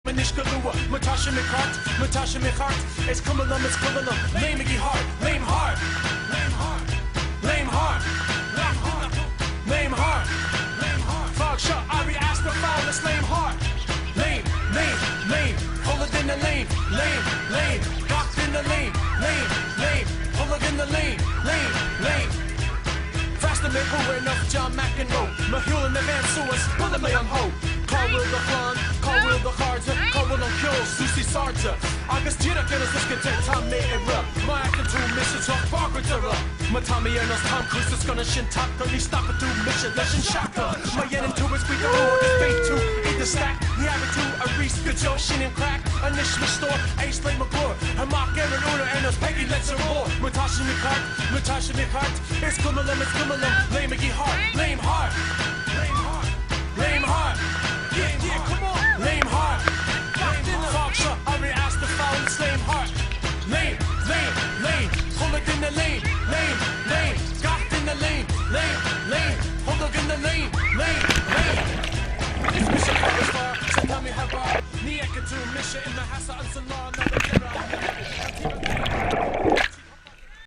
Manish Galua, Matasha McHart, it's Kumalum, lame Iggy Hart, lame hard, lame hard, lame hard, lame hard, Fog shot, Ari asked the foul, it's lame hard, lame, pull it in the lane, locked in the lane, pull it in the lane, faster than who enough John McEnroe, Mahul in the Van Suez, Bullet May I'm Ho. Call Will the Fun, call Will the Cards, call Will on Kill, Susie Sartre. August Jira get us discontent, Tom made it rough. My acting two missions, talk Barbara Dura. My Tommy and us Tom Cruise is gonna shin top, gonna stop it through mission, lesson shaka. My yen and two is we the war, this bait two, either stack. The average two, a Reese, good Joe, Shin and Crack. A Nish Store, Ace Lake McClure. And Mark Aaron Una and us Peggy, let's roar. Matasha McHart, it's Kumalum, lame Iggy Hart, lame hard, lame hard. Yeah, come on. Lame hard. Fog shot, Ari asked the foul, it's lame hard. Lame. Pull it in the lane. Got in the lane. Hold up in the lane. It's Bishop Harvestar, Satami Habar. Ni Ekatu, Misha in the Hassa and Salah, another Jera.